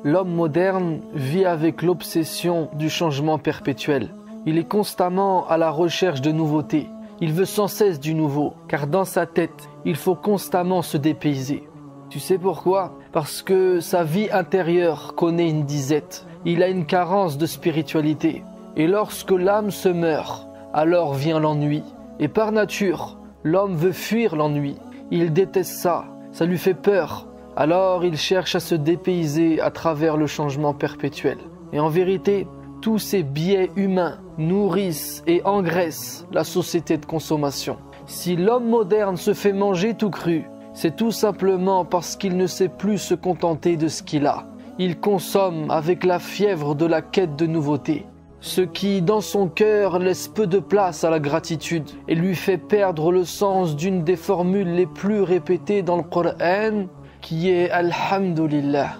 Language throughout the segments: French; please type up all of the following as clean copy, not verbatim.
L'homme moderne vit avec l'obsession du changement perpétuel. Il est constamment à la recherche de nouveautés. Il veut sans cesse du nouveau, car dans sa tête, il faut constamment se dépayser. Tu sais pourquoi? Parce que sa vie intérieure connaît une disette. Il a une carence de spiritualité. Et lorsque l'âme se meurt, alors vient l'ennui. Et par nature, l'homme veut fuir l'ennui. Il déteste ça, ça lui fait peur. Alors il cherche à se dépayser à travers le changement perpétuel. Et en vérité, tous ces biais humains nourrissent et engraissent la société de consommation. Si l'homme moderne se fait manger tout cru, c'est tout simplement parce qu'il ne sait plus se contenter de ce qu'il a. Il consomme avec la fièvre de la quête de nouveauté, ce qui, dans son cœur, laisse peu de place à la gratitude et lui fait perdre le sens d'une des formules les plus répétées dans le Coran, qui est Alhamdulillah.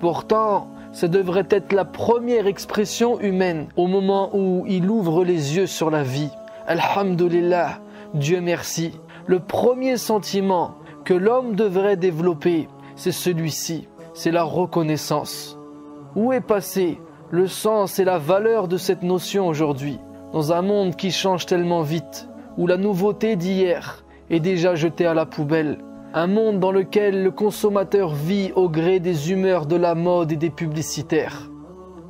Pourtant, ça devrait être la première expression humaine au moment où il ouvre les yeux sur la vie. Alhamdulillah, Dieu merci. Le premier sentiment que l'homme devrait développer, c'est celui-ci, c'est la reconnaissance. Où est passé le sens et la valeur de cette notion aujourd'hui, dans un monde qui change tellement vite, où la nouveauté d'hier est déjà jetée à la poubelle? Un monde dans lequel le consommateur vit au gré des humeurs de la mode et des publicitaires.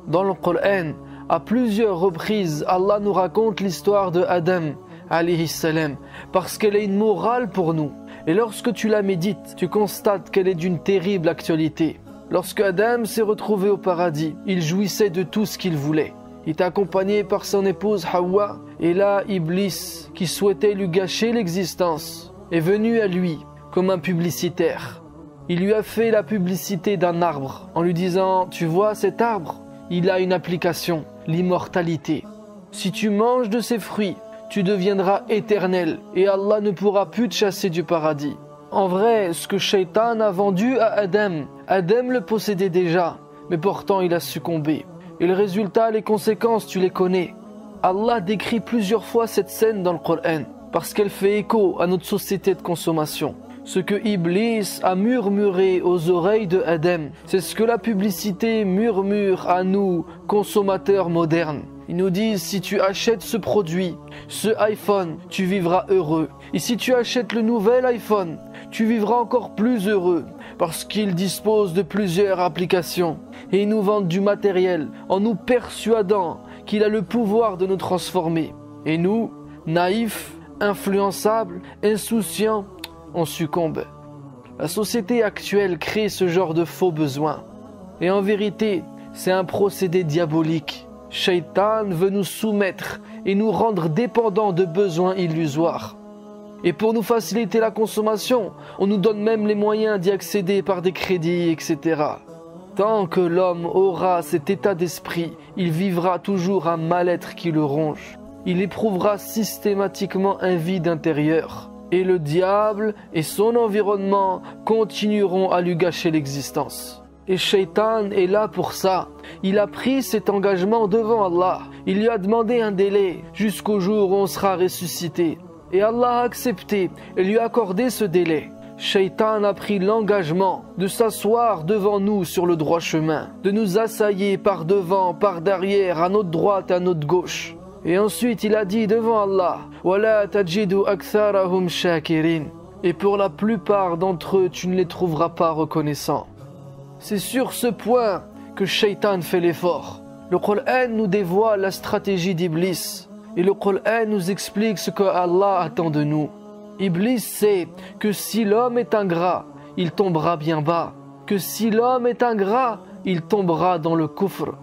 Dans le Coran, à plusieurs reprises, Allah nous raconte l'histoire de Adam, alayhi salam, parce qu'elle est une morale pour nous. Et lorsque tu la médites, tu constates qu'elle est d'une terrible actualité. Lorsque Adam s'est retrouvé au paradis, il jouissait de tout ce qu'il voulait. Il était accompagné par son épouse Hawa, et là, Iblis, qui souhaitait lui gâcher l'existence, est venu à lui comme un publicitaire. Il lui a fait la publicité d'un arbre en lui disant « Tu vois cet arbre, il a une application, l'immortalité. Si tu manges de ses fruits, tu deviendras éternel et Allah ne pourra plus te chasser du paradis. » En vrai, ce que Shaitan a vendu à Adam, Adam le possédait déjà, mais pourtant il a succombé. Et le résultat, les conséquences, tu les connais. Allah décrit plusieurs fois cette scène dans le Coran parce qu'elle fait écho à notre société de consommation. Ce que Iblis a murmuré aux oreilles de Adam, c'est ce que la publicité murmure à nous, consommateurs modernes. Ils nous disent, si tu achètes ce produit, ce iPhone, tu vivras heureux. Et si tu achètes le nouvel iPhone, tu vivras encore plus heureux, parce qu'il dispose de plusieurs applications. Et ils nous vendent du matériel, en nous persuadant qu'il a le pouvoir de nous transformer. Et nous, naïfs, influençables, insouciants, on succombe. La société actuelle crée ce genre de faux besoins. Et en vérité, c'est un procédé diabolique. Shaitan veut nous soumettre et nous rendre dépendants de besoins illusoires. Et pour nous faciliter la consommation, on nous donne même les moyens d'y accéder par des crédits, etc. Tant que l'homme aura cet état d'esprit, il vivra toujours un mal-être qui le ronge. Il éprouvera systématiquement un vide intérieur. Et le diable et son environnement continueront à lui gâcher l'existence. Et Shaitan est là pour ça. Il a pris cet engagement devant Allah. Il lui a demandé un délai jusqu'au jour où on sera ressuscité. Et Allah a accepté et lui a accordé ce délai. Shaitan a pris l'engagement de s'asseoir devant nous sur le droit chemin, de nous assailler par devant, par derrière, à notre droite, à notre gauche. Et ensuite il a dit devant Allah, وَلَا تَجِدُ أَكْثَرَهُمْ شَاكِرِينَ. Et pour la plupart d'entre eux, tu ne les trouveras pas reconnaissants. C'est sur ce point que Shaitan fait l'effort. Le Coran nous dévoile la stratégie d'Iblis. Et le Coran nous explique ce que Allah attend de nous. Iblis sait que si l'homme est ingrat, il tombera bien bas. Que si l'homme est ingrat, il tombera dans le kufr.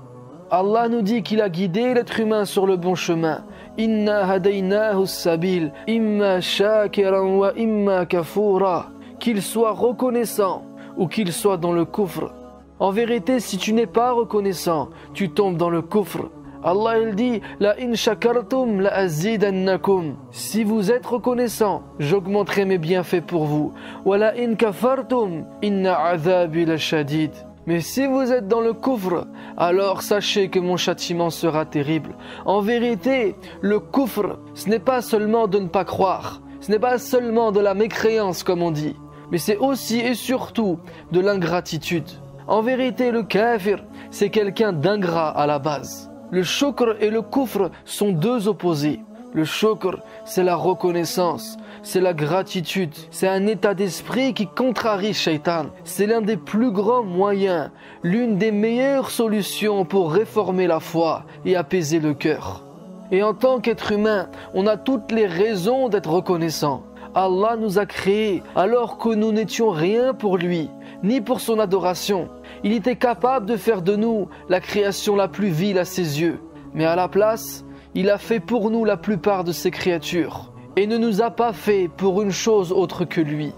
Allah nous dit qu'il a guidé l'être humain sur le bon chemin. Inna hadaynahu sabil, imma shakiran wa imma kafura. Qu'il soit reconnaissant ou qu'il soit dans le kufr. En vérité, si tu n'es pas reconnaissant, tu tombes dans le kufr. Allah il dit la in shakartum la azidannakum. Si vous êtes reconnaissant, j'augmenterai mes bienfaits pour vous. Wa la in kafartum inna adhabi la shadid. Mais si vous êtes dans le kufr, alors sachez que mon châtiment sera terrible. En vérité, le kufr, ce n'est pas seulement de ne pas croire, ce n'est pas seulement de la mécréance comme on dit, mais c'est aussi et surtout de l'ingratitude. En vérité, le kafir, c'est quelqu'un d'ingrat à la base. Le shukr et le kufr sont deux opposés. Le shukr, c'est la reconnaissance, c'est la gratitude, c'est un état d'esprit qui contrarie Shaitan. C'est l'un des plus grands moyens, l'une des meilleures solutions pour réformer la foi et apaiser le cœur. Et en tant qu'être humain, on a toutes les raisons d'être reconnaissant. Allah nous a créés alors que nous n'étions rien pour lui, ni pour son adoration. Il était capable de faire de nous la création la plus vile à ses yeux. Mais à la place, il a fait pour nous la plupart de ses créatures et ne nous a pas fait pour une chose autre que lui.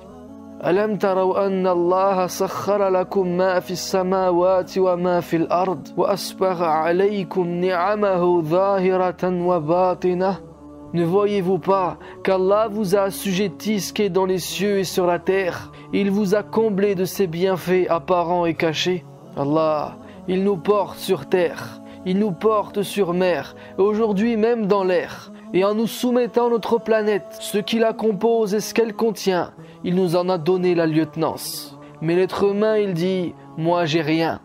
Alam taraw anna Allah sakhkhara lakum ma fi as-samawati wa ma fi al-ard wa asbagha alaykum ni'amahu zahiratan wa batinah. Ne voyez-vous pas qu'Allah vous a assujetti ce qui est dans les cieux et sur la terre? Il vous a comblé de ses bienfaits apparents et cachés. Allah, il nous porte sur terre, il nous porte sur mer, et aujourd'hui même dans l'air. Et en nous soumettant notre planète, ce qui la compose et ce qu'elle contient, il nous en a donné la lieutenance. Mais l'être humain, il dit « Moi, j'ai rien.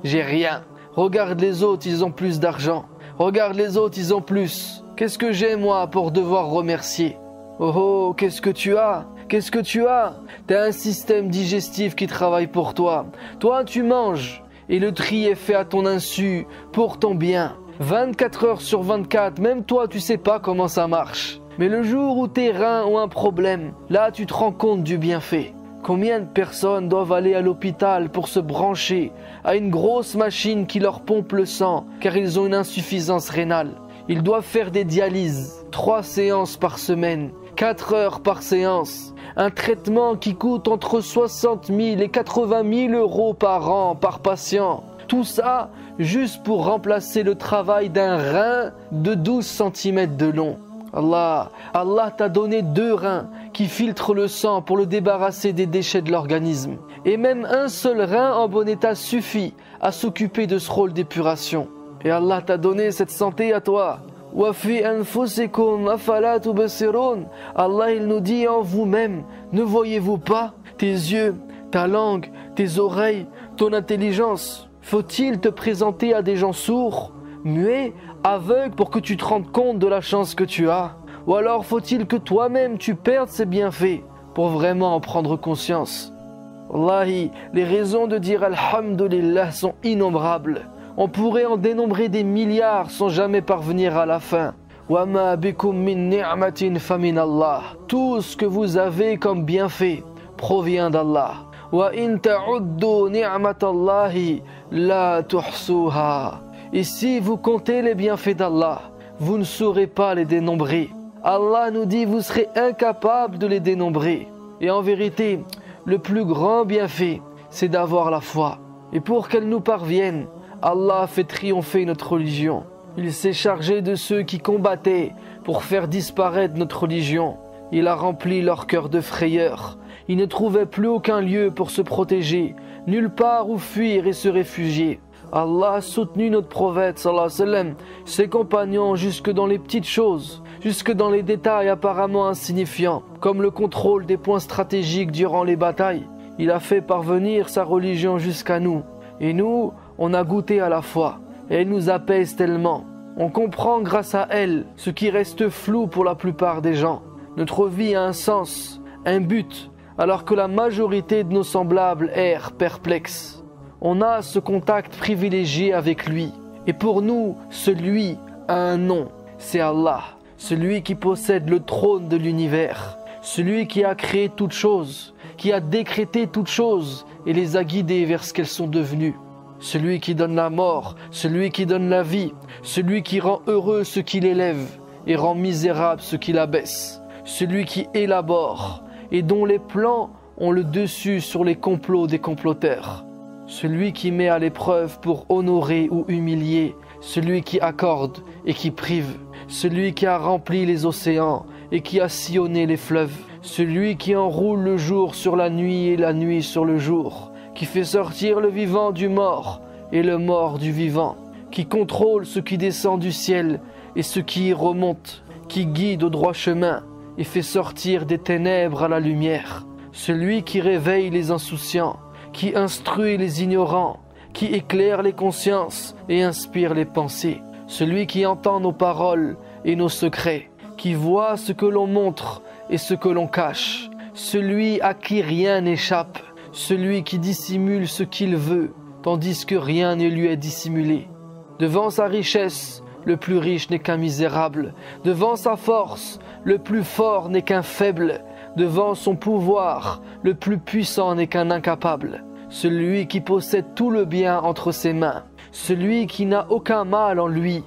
J'ai rien. Regarde les autres, ils ont plus d'argent. Regarde les autres, ils ont plus. Qu'est-ce que j'ai, moi, pour devoir remercier? Oh oh, qu'est-ce que tu as? Qu'est-ce que tu as? T'as un système digestif qui travaille pour toi. Toi, tu manges. Et le tri est fait à ton insu, pour ton bien. 24 heures sur 24, même toi, tu sais pas comment ça marche. Mais le jour où tes reins ont un problème, là, tu te rends compte du bienfait. Combien de personnes doivent aller à l'hôpital pour se brancher à une grosse machine qui leur pompe le sang car ils ont une insuffisance rénale? Ils doivent faire des dialyses, 3 séances par semaine, 4 heures par séance. Un traitement qui coûte entre 60 000 et 80 000 euros par an, par patient. Tout ça juste pour remplacer le travail d'un rein de 12 cm de long. Allah t'a donné 2 reins qui filtrent le sang pour le débarrasser des déchets de l'organisme. Et même un seul rein en bon état suffit à s'occuper de ce rôle d'épuration. Et Allah t'a donné cette santé à toi. Allah, il nous dit en vous-même, ne voyez-vous pas tes yeux, ta langue, tes oreilles, ton intelligence? Faut-il te présenter à des gens sourds, muets, aveugles pour que tu te rendes compte de la chance que tu as? Ou alors faut-il que toi-même tu perdes ces bienfaits pour vraiment en prendre conscience? Wallahi, les raisons de dire Alhamdulillah sont innombrables. On pourrait en dénombrer des milliards sans jamais parvenir à la fin. وَمَا بِكُم مِّن نِعْمَةٍ فَمِنَ اللَّهِ. Tout ce que vous avez comme bienfait provient d'Allah. وَإِن تَعُدُّوا نِعْمَةَ اللَّهِ لَا تُحْصُوهَا. Et si vous comptez les bienfaits d'Allah, vous ne saurez pas les dénombrer. Allah nous dit, vous serez incapables de les dénombrer. Et en vérité, le plus grand bienfait, c'est d'avoir la foi. Et pour qu'elle nous parvienne, Allah a fait triompher notre religion. Il s'est chargé de ceux qui combattaient pour faire disparaître notre religion. Il a rempli leur cœur de frayeur. Ils ne trouvaient plus aucun lieu pour se protéger, nulle part où fuir et se réfugier. Allah a soutenu notre prophète, sallallahu alayhi wa sallam, ses compagnons jusque dans les petites choses, jusque dans les détails apparemment insignifiants, comme le contrôle des points stratégiques durant les batailles. Il a fait parvenir sa religion jusqu'à nous. Et nous, on a goûté à la foi. Et elle nous apaise tellement. On comprend grâce à elle ce qui reste flou pour la plupart des gens. Notre vie a un sens, un but, alors que la majorité de nos semblables errent perplexes. On a ce contact privilégié avec lui. Et pour nous, celui a un nom. C'est Allah, celui qui possède le trône de l'univers. Celui qui a créé toutes choses, qui a décrété toutes choses et les a guidées vers ce qu'elles sont devenues. Celui qui donne la mort, celui qui donne la vie, celui qui rend heureux ceux qui l'élèvent et rend misérable ceux qui l'abaissent. Celui qui élabore et dont les plans ont le dessus sur les complots des comploteurs. Celui qui met à l'épreuve pour honorer ou humilier, celui qui accorde et qui prive. Celui qui a rempli les océans et qui a sillonné les fleuves. Celui qui enroule le jour sur la nuit et la nuit sur le jour. Qui fait sortir le vivant du mort et le mort du vivant, qui contrôle ce qui descend du ciel et ce qui y remonte, qui guide au droit chemin et fait sortir des ténèbres à la lumière, celui qui réveille les insouciants, qui instruit les ignorants, qui éclaire les consciences et inspire les pensées. Celui qui entend nos paroles et nos secrets, qui voit ce que l'on montre et ce que l'on cache. Celui à qui rien n'échappe, celui qui dissimule ce qu'il veut, tandis que rien ne lui est dissimulé. Devant sa richesse, le plus riche n'est qu'un misérable. Devant sa force, le plus fort n'est qu'un faible. Devant son pouvoir, le plus puissant n'est qu'un incapable. Celui qui possède tout le bien entre ses mains, celui qui n'a aucun mal en lui,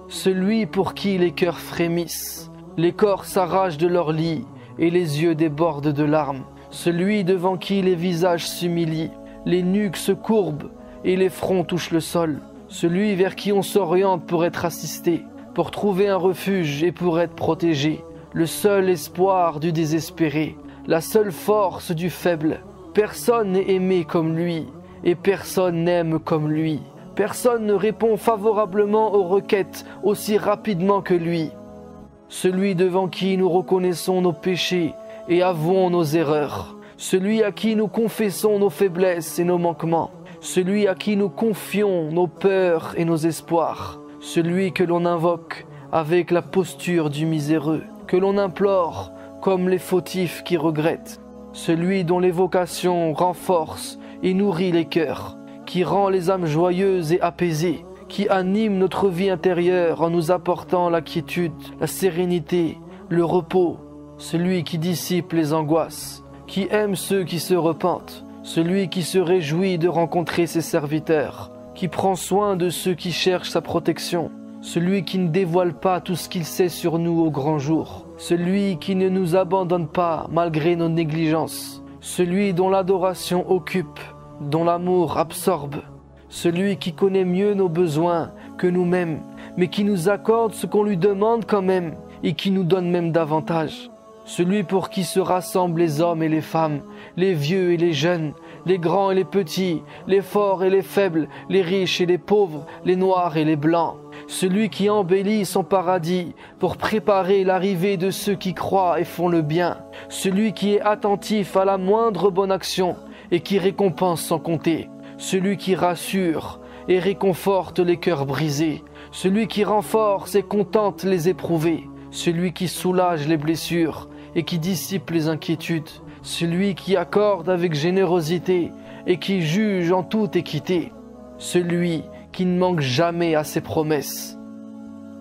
celui pour qui les cœurs frémissent, les corps s'arrachent de leur lit et les yeux débordent de larmes, celui devant qui les visages s'humilient, les nuques se courbent et les fronts touchent le sol, celui vers qui on s'oriente pour être assisté, pour trouver un refuge et pour être protégé, le seul espoir du désespéré, la seule force du faible. Personne n'est aimé comme lui et personne n'aime comme lui. Personne ne répond favorablement aux requêtes aussi rapidement que lui. Celui devant qui nous reconnaissons nos péchés et avouons nos erreurs. Celui à qui nous confessons nos faiblesses et nos manquements. Celui à qui nous confions nos peurs et nos espoirs. Celui que l'on invoque avec la posture du miséreux, que l'on implore comme les fautifs qui regrettent. Celui dont l'évocation renforce et nourrit les cœurs, qui rend les âmes joyeuses et apaisées, qui anime notre vie intérieure en nous apportant la quiétude, la sérénité, le repos. Celui qui dissipe les angoisses, qui aime ceux qui se repentent, celui qui se réjouit de rencontrer ses serviteurs, qui prend soin de ceux qui cherchent sa protection, celui qui ne dévoile pas tout ce qu'il sait sur nous au grand jour, celui qui ne nous abandonne pas malgré nos négligences, celui dont l'adoration occupe, dont l'amour absorbe, celui qui connaît mieux nos besoins que nous-mêmes, mais qui nous accorde ce qu'on lui demande quand même et qui nous donne même davantage, celui pour qui se rassemblent les hommes et les femmes, les vieux et les jeunes, les grands et les petits, les forts et les faibles, les riches et les pauvres, les noirs et les blancs, celui qui embellit son paradis pour préparer l'arrivée de ceux qui croient et font le bien, celui qui est attentif à la moindre bonne action et qui récompense sans compter, celui qui rassure et réconforte les cœurs brisés, celui qui renforce et contente les éprouvés, celui qui soulage les blessures et qui dissipe les inquiétudes, celui qui accorde avec générosité et qui juge en toute équité, celui qui ne manque jamais à ses promesses.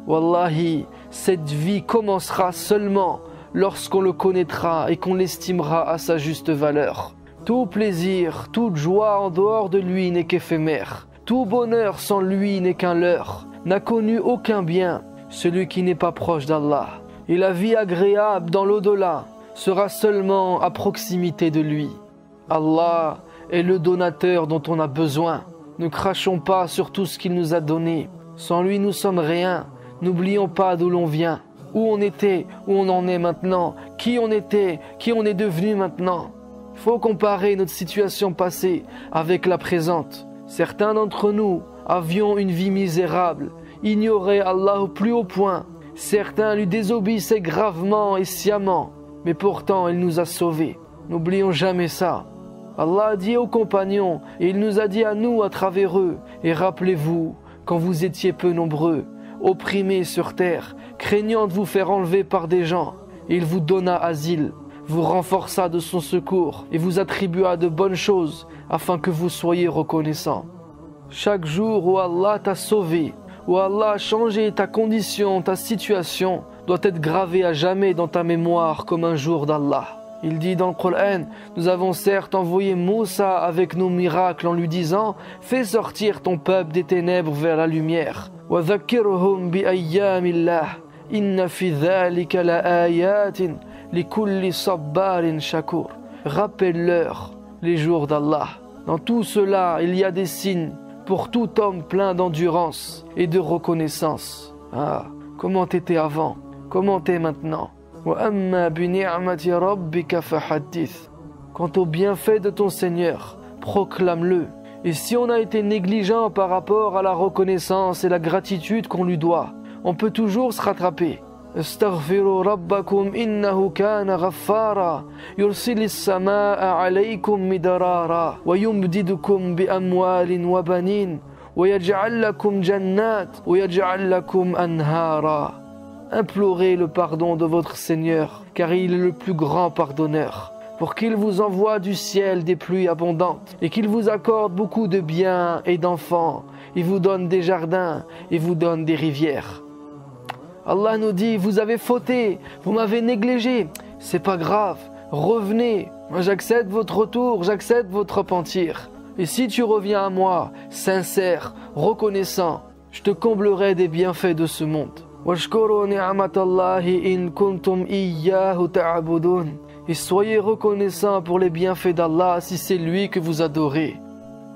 Wallahi, cette vie commencera seulement lorsqu'on le connaîtra et qu'on l'estimera à sa juste valeur. Tout plaisir, toute joie en dehors de lui n'est qu'éphémère. Tout bonheur sans lui n'est qu'un leurre, n'a connu aucun bien, celui qui n'est pas proche d'Allah. Et la vie agréable dans l'au-delà sera seulement à proximité de lui. Allah est le donateur dont on a besoin. Ne crachons pas sur tout ce qu'il nous a donné. Sans lui, nous sommes rien. N'oublions pas d'où l'on vient, où on était, où on en est maintenant, qui on était, qui on est devenu maintenant. Il faut comparer notre situation passée avec la présente. Certains d'entre nous avions une vie misérable, ignoraient Allah au plus haut point. Certains lui désobéissaient gravement et sciemment, mais pourtant il nous a sauvés. N'oublions jamais ça. Allah a dit aux compagnons, et il nous a dit à nous à travers eux, et rappelez-vous, quand vous étiez peu nombreux, opprimés sur terre, craignant de vous faire enlever par des gens, et il vous donna asile, vous renforça de son secours, et vous attribua de bonnes choses, afin que vous soyez reconnaissants. Chaque jour où Allah t'a sauvé, où Allah a changé ta condition, ta situation, doit être gravé à jamais dans ta mémoire comme un jour d'Allah. Il dit dans le Coran, nous avons certes envoyé Moussa avec nos miracles en lui disant, fais sortir ton peuple des ténèbres vers la lumière. وَذَكِّرْهُمْ بِأَيَّامِ اللَّهِ إِنَّ فِي ذَلِكَ لَآيَاتٍ لِكُلِّ صَبَّارٍ شَكُورٍ. Rappelle-leur les jours d'Allah. Dans tout cela, il y a des signes pour tout homme plein d'endurance et de reconnaissance. Ah, comment t'étais avant? Comment t'es maintenant? Quant au bienfait de ton Seigneur, proclame-le. Et si on a été négligent par rapport à la reconnaissance et la gratitude qu'on lui doit, on peut toujours se rattraper. استغفروا ربكم إنه كان غفارا يرسل السماء عليكم مدرارا ويمددكم بأموال وبنين ويجعل لكم جنات ويجعل لكم أنهارا. Implorez le pardon de votre Seigneur, car il est le plus grand pardonneur, pour qu'il vous envoie du ciel des pluies abondantes et qu'il vous accorde beaucoup de biens et d'enfants. Il vous donne des jardins et vous donne des rivières. Allah nous dit, vous avez fauté, vous m'avez négligé, c'est pas grave, revenez, moi j'accepte votre retour, j'accepte votre repentir. Et si tu reviens à moi, sincère, reconnaissant, je te comblerai des bienfaits de ce monde. Et soyez reconnaissants pour les bienfaits d'Allah si c'est lui que vous adorez.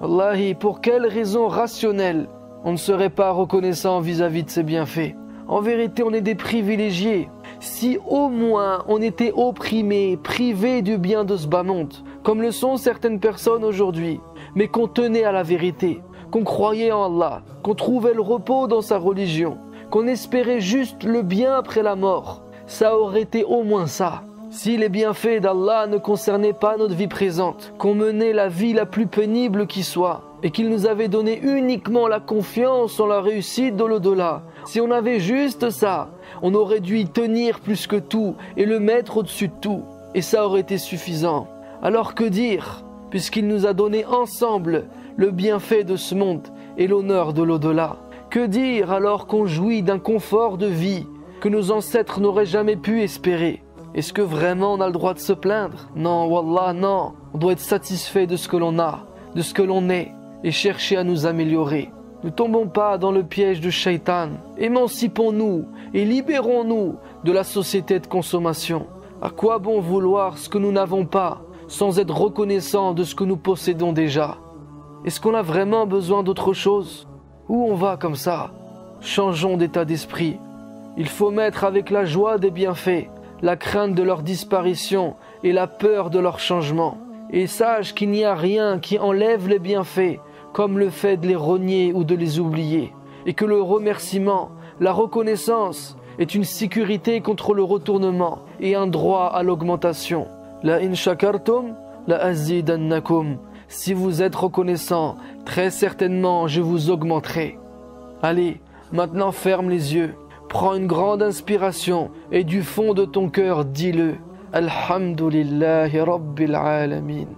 Wallahi, pour quelle raison rationnelle on ne serait pas reconnaissant vis-à-vis de ses bienfaits? En vérité, on est des privilégiés. Si au moins on était opprimés, privés du bien de ce bas monde, comme le sont certaines personnes aujourd'hui, mais qu'on tenait à la vérité, qu'on croyait en Allah, qu'on trouvait le repos dans sa religion, qu'on espérait juste le bien après la mort, ça aurait été au moins ça. Si les bienfaits d'Allah ne concernaient pas notre vie présente, qu'on menait la vie la plus pénible qui soit, et qu'il nous avait donné uniquement la confiance en la réussite de l'au-delà, si on avait juste ça, on aurait dû y tenir plus que tout et le mettre au-dessus de tout, et ça aurait été suffisant. Alors que dire, puisqu'il nous a donné ensemble le bienfait de ce monde et l'honneur de l'au-delà? Que dire alors qu'on jouit d'un confort de vie que nos ancêtres n'auraient jamais pu espérer? Est-ce que vraiment on a le droit de se plaindre? Non, wallah, non. On doit être satisfait de ce que l'on a, de ce que l'on est, et chercher à nous améliorer. Ne tombons pas dans le piège du shaitan. Émancipons-nous et libérons-nous de la société de consommation. À quoi bon vouloir ce que nous n'avons pas, sans être reconnaissants de ce que nous possédons déjà? Est-ce qu'on a vraiment besoin d'autre chose? Où on va comme ça? Changeons d'état d'esprit. Il faut mettre avec la joie des bienfaits, la crainte de leur disparition et la peur de leur changement. Et sache qu'il n'y a rien qui enlève les bienfaits, comme le fait de les renier ou de les oublier. Et que le remerciement, la reconnaissance, est une sécurité contre le retournement et un droit à l'augmentation. La in shakartum, la azidannakum. Si vous êtes reconnaissant, très certainement je vous augmenterai. Allez, maintenant ferme les yeux. Prends une grande inspiration et du fond de ton cœur, dis-le. Alhamdulillahi Rabbil Alamin.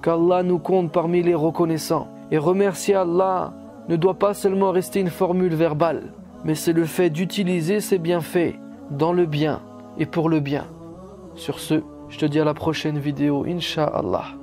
Qu'Allah nous compte parmi les reconnaissants. Et remercier Allah ne doit pas seulement rester une formule verbale, mais c'est le fait d'utiliser ses bienfaits dans le bien et pour le bien. Sur ce, je te dis à la prochaine vidéo, Inch'Allah.